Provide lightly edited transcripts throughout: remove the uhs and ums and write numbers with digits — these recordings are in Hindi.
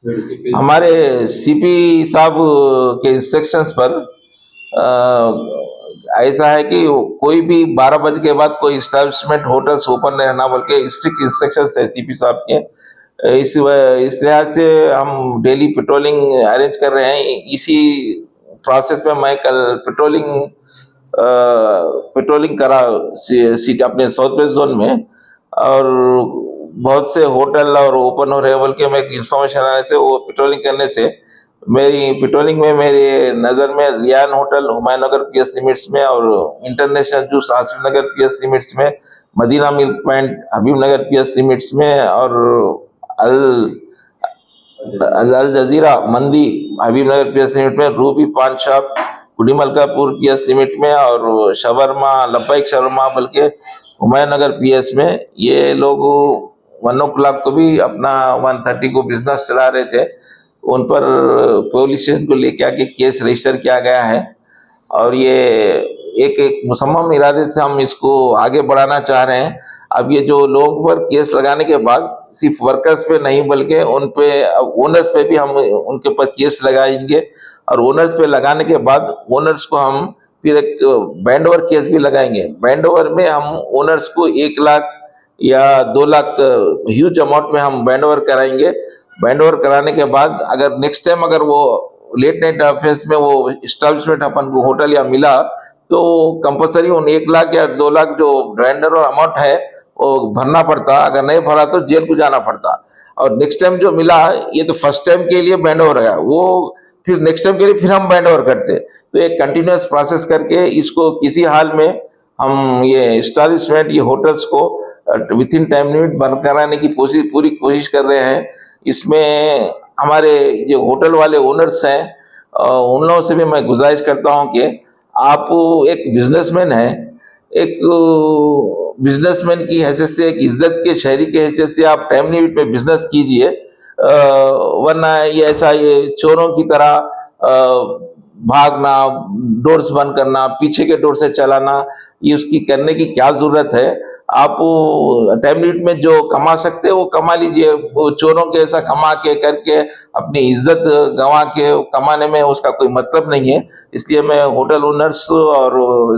हमारे सीपी साहब के इंस्ट्रक्शंस पर ऐसा है कि कोई भी 12 बजे के बाद कोई इस्टेब्लिशमेंट होटल्स ओपन नहीं रहना, बल्कि स्ट्रिक्ट इंस्ट्रक्शंस है सीपी साहब के। इस लिहाज से हम डेली पेट्रोलिंग अरेंज कर रहे हैं। इसी प्रोसेस में मैं कल पेट्रोलिंग करा सीट अपने साउथ वेस्ट जोन में, और बहुत से होटल और ओपन हो रहे, बल्कि मैं इंफॉर्मेशन आने से वो पेट्रोलिंग करने से मेरी पेट्रोलिंग में मेरे नज़र में रियान होटल हुमायूं नगर पीएस लिमिट्स में, और इंटरनेशनल जूस आसिफ नगर पीएस लिमिट्स में, मदीना मिल्क पॉइंट हबीब नगर पीएस लिमिट्स में, और अल अल जजीरा मंदी हबीब नगर पीएस लिमिट में, रूबी पान शॉप कुड़ी मलकापुर पीएस लिमिट में, और शवरमा लब्बैक शवरमा बल्कि हुमायूं नगर पीएस में। ये लोग 1 o'clock को भी अपना 1:30 को बिजनेस चला रहे थे। उन पर पुलिस स्टेशन को लेके आके केस रजिस्टर किया गया है, और ये एक मुसम्मम इरादे से हम इसको आगे बढ़ाना चाह रहे हैं। अब ये जो लोग पर केस लगाने के बाद सिर्फ वर्कर्स पे नहीं, बल्कि उन पे ओनर्स पे भी हम उनके ऊपर केस लगाएंगे, और ओनर्स पे लगाने के बाद ओनर्स को हम फिर एक बैंड ओवर केस भी लगाएंगे। बैंड ओवर में हम ओनर्स को 1 लाख या 2 लाख ह्यूज अमाउंट में हम बैंड ओवर कराएंगे। बैंड ओवर कराने के बाद अगर नेक्स्ट टाइम अगर वो लेट नाइट ऑफेंस में वो इस्टेब्लिशमेंट अपन को होटल या मिला, तो कंपलसरी उन 1 लाख या 2 लाख जो बैंड ओवर अमाउंट है वो भरना पड़ता। अगर नहीं भरा तो जेल को जाना पड़ता। और नेक्स्ट टाइम जो मिला, ये तो फर्स्ट टाइम के लिए बैंड ओवर है, वो फिर नेक्स्ट टाइम के लिए फिर हम बैंड ओवर करते। तो एक कंटिन्यूस प्रोसेस करके इसको किसी हाल में हम ये इस्टेब्लिशमेंट ये होटल्स को विथ इन टाइम लिमिट बंद कराने की पूरी कोशिश कर रहे हैं। इसमें हमारे जो होटल वाले ओनर्स हैं, उन लोगों से भी मैं गुजारिश करता हूं कि आप एक बिजनेसमैन हैं, एक बिजनेसमैन की हैसियत से, एक इज्जत के शहरी के हैसियत से आप टाइम लिमिट में बिजनेस कीजिए। वरना ये ऐसा ये चोरों की तरह भागना, डोर्स बंद करना, पीछे के डोर से चलाना, ये उसकी करने की क्या जरूरत है। आप टाइम लिमिट में जो कमा सकते हैं वो कमा लीजिए। वो चोरों के ऐसा कमा के करके अपनी इज्जत गंवा के कमाने में उसका कोई मतलब नहीं है। इसलिए मैं होटल ओनर्स और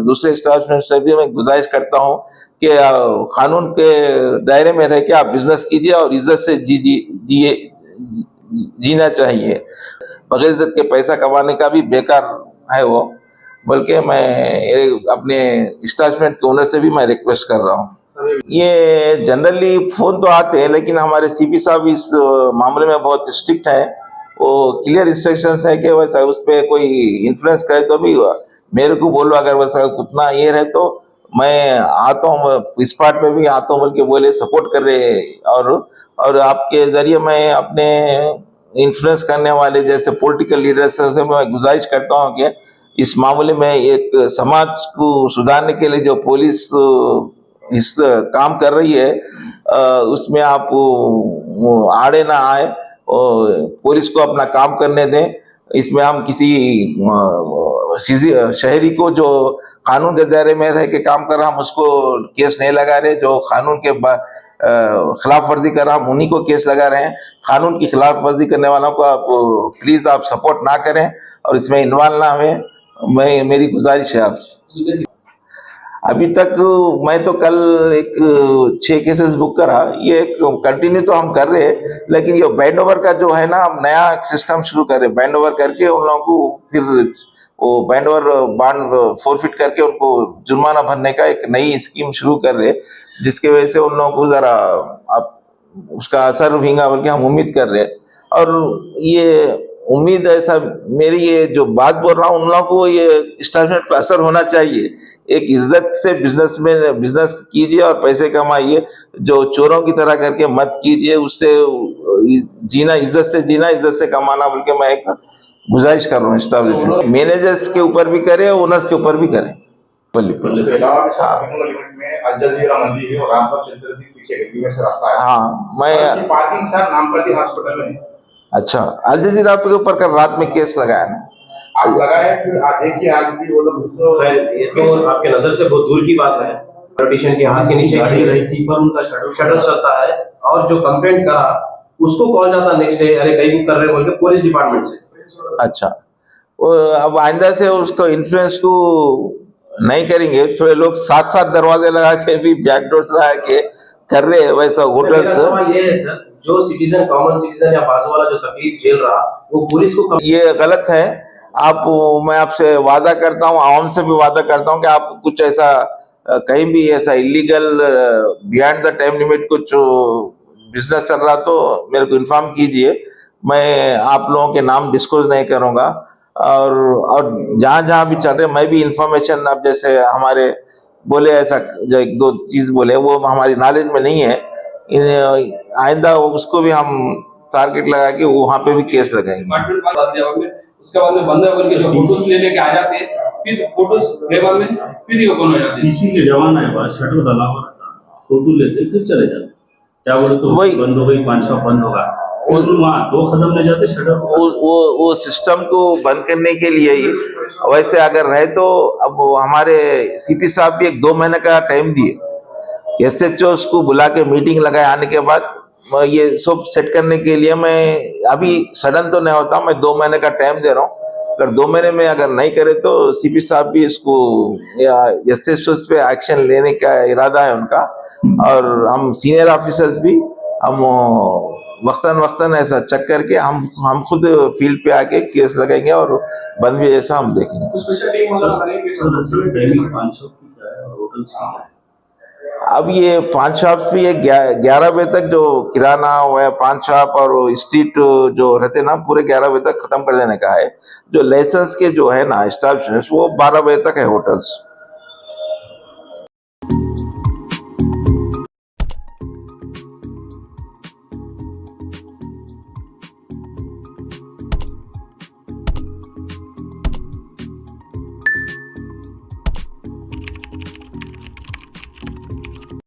दूसरे स्टाफ से भी मैं गुजारिश करता हूँ कि कानून के दायरे में रह के आप बिजनेस कीजिए और इज्जत से जीना चाहिए। बगैर इज्जत के पैसा कमाने का भी बेकार है वो। बल्कि मैं अपने इस्टेब्लिशमेंट के ओनर से भी मैं रिक्वेस्ट कर रहा हूँ। ये जनरली फोन तो आते हैं, लेकिन हमारे सीपी साहब इस मामले में बहुत स्ट्रिक्ट है। वो क्लियर इंस्ट्रक्शंस है कि वैसा उस पर कोई इन्फ्लुएंस करे तो भी मेरे को बोलो, अगर वैसा उतना ये रहे तो मैं आता हूँ, स्पॉट में भी आता हूँ, बल्कि बोले सपोर्ट कर रहे। और आपके जरिए मैं अपने इन्फ्लुएंस करने वाले जैसे पॉलिटिकल लीडर्स से मैं गुजारिश करता हूँ कि इस मामले में एक समाज को सुधारने के लिए जो पुलिस इस काम कर रही है, उसमें आप आड़े ना आए और पुलिस को अपना काम करने दें। इसमें हम किसी शहरी को जो कानून के दायरे में रह के काम कर रहा, हम उसको केस नहीं लगा रहे। जो कानून के खिलाफ वर्जी कर रहा, हम उन्हीं को केस लगा रहे हैं। कानून की खिलाफ वर्जी करने वालों को आप प्लीज आप सपोर्ट ना करें और इसमें इन्वॉल्व ना हुए, मेरी गुजारिश है आपसे। अभी तक मैं तो कल एक 6 केसेस बुक करा। ये एक कंटिन्यू तो हम कर रहे हैं, लेकिन ये बैंड ओवर का जो है ना, हम नया सिस्टम शुरू कर रहे हैं। बैंड ओवर करके उन लोगों को फिर वो बैंड ओवर बॉन्ड फोरफिट करके उनको जुर्माना भरने का एक नई स्कीम शुरू कर रहे हैं, जिसके वजह से उन लोगों को जरा आप उसका असर होगा, बल्कि हम उम्मीद कर रहे हैं। और ये उम्मीद ऐसा मेरी ये जो बात बोल रहा हूँ, उन लोगों को ये स्टेटमेंट पर असर होना चाहिए। एक इज्जत से बिजनेस में बिजनेस कीजिए और पैसे कमाइए। जो चोरों की तरह करके मत कीजिए। उससे जीना, इज्जत से जीना, इज्जत से कमाना, बल्कि मैं एक गुजारिश कर रहा हूँ स्टाफ मैनेजर्स के ऊपर भी करें, ओनर्स के ऊपर भी करें। हाँ, मैं पार्किंग सर नामपल्ली हॉस्पिटल में। अच्छा, अल जजीरा के ऊपर कल रात में केस लगाया ना आप लगाए, फिर देखिए आज भी वो लोग। ये तो आपके नजर से बहुत दूर की बात है। पॉलिटिशियन के हाथ के नीचे खड़ी रही थी, पर उनका शटर चलता है। और जो कंप्लेंट करा उसको कॉल जाता नेक्स्ट डे, अरे कहीं बुक कर रहे हैं बोल के पुलिस डिपार्टमेंट से। अच्छा, अब आइंदा से उसको इन्फ्लुएंस को नहीं करेंगे। थोड़े लोग साथ साथ दरवाजे लगा के भी बैकडोर लगा के कर रहे हैं वैसा मेरा होटल्स। सवाल ये है सर, जो सिटीजन, कॉमन सिटीजन या बाजू वाला जो तकलीफ झेल रहा, वो पुलिस को ये गलत है। आप, मैं आपसे वादा करता हूँ, आवाम से भी वादा करता हूँ कि आप कुछ ऐसा कहीं भी ऐसा illegal beyond the time limit कुछ बिजनेस चल रहा तो मेरे को इन्फॉर्म कीजिए। मैं आप लोगों के नाम डिस्क्लोज नहीं करूँगा। और जहाँ जहाँ भी चल रहे, मैं भी इंफॉर्मेशन, अब जैसे हमारे बोले ऐसा जो एक दो चीज़ बोले वो हमारी नॉलेज में नहीं है, आइंदा उसको भी हम टारगेट लगा के वहाँ पे भी केस लगाएंगे। डिपार्टमेंट बात दिया और उसके बाद में बंद होकर के जो फोटोज लेने के आ जाते हैं, फिर फोटोज लेवल में फिर ये ओपन हो जाते हैं। इसी के जमाना है, बाद शटर डाला हुआ रहता, फोटो लेते फिर चले जाते। क्या बोले तो वही- बंद हो गई, पान शॉप बंद होगा, वहाँ 2 कदम ले जाते शटर। वो सिस्टम को बंद करने के लिए ही वैसे अगर रहे तो अब हमारे सीपी साहब भी एक 2 महीने का टाइम दिए। एसएचओ को बुला के मीटिंग लगाए, आने के बाद ये सब सेट करने के लिए मैं अभी सडन तो नहीं होता, मैं 2 महीने का टाइम दे रहा हूँ। अगर 2 महीने में अगर नहीं करे तो सीपी साहब भी इसको या एसएचओ पे एक्शन लेने का इरादा है उनका। और हम सीनियर ऑफिसर्स भी हम वक्तन ऐसा चेक करके हम खुद फील्ड पे आके केस लगाएंगे और बंद भी ऐसा हम देखेंगे। स्पेशल टीम वगैरह बनाएंगे सर असल टाइमिंग पान शॉप की क्या है और होटल्स की क्या है? अब ये पान शॉप भी ये 11 बजे तक जो किराना हुआ है, पान शॉप और स्ट्रीट जो रहते ना पूरे 11 बजे तक खत्म कर देने का है। जो लाइसेंस के जो है ना स्टाफ वो 12 बजे तक है होटल्स।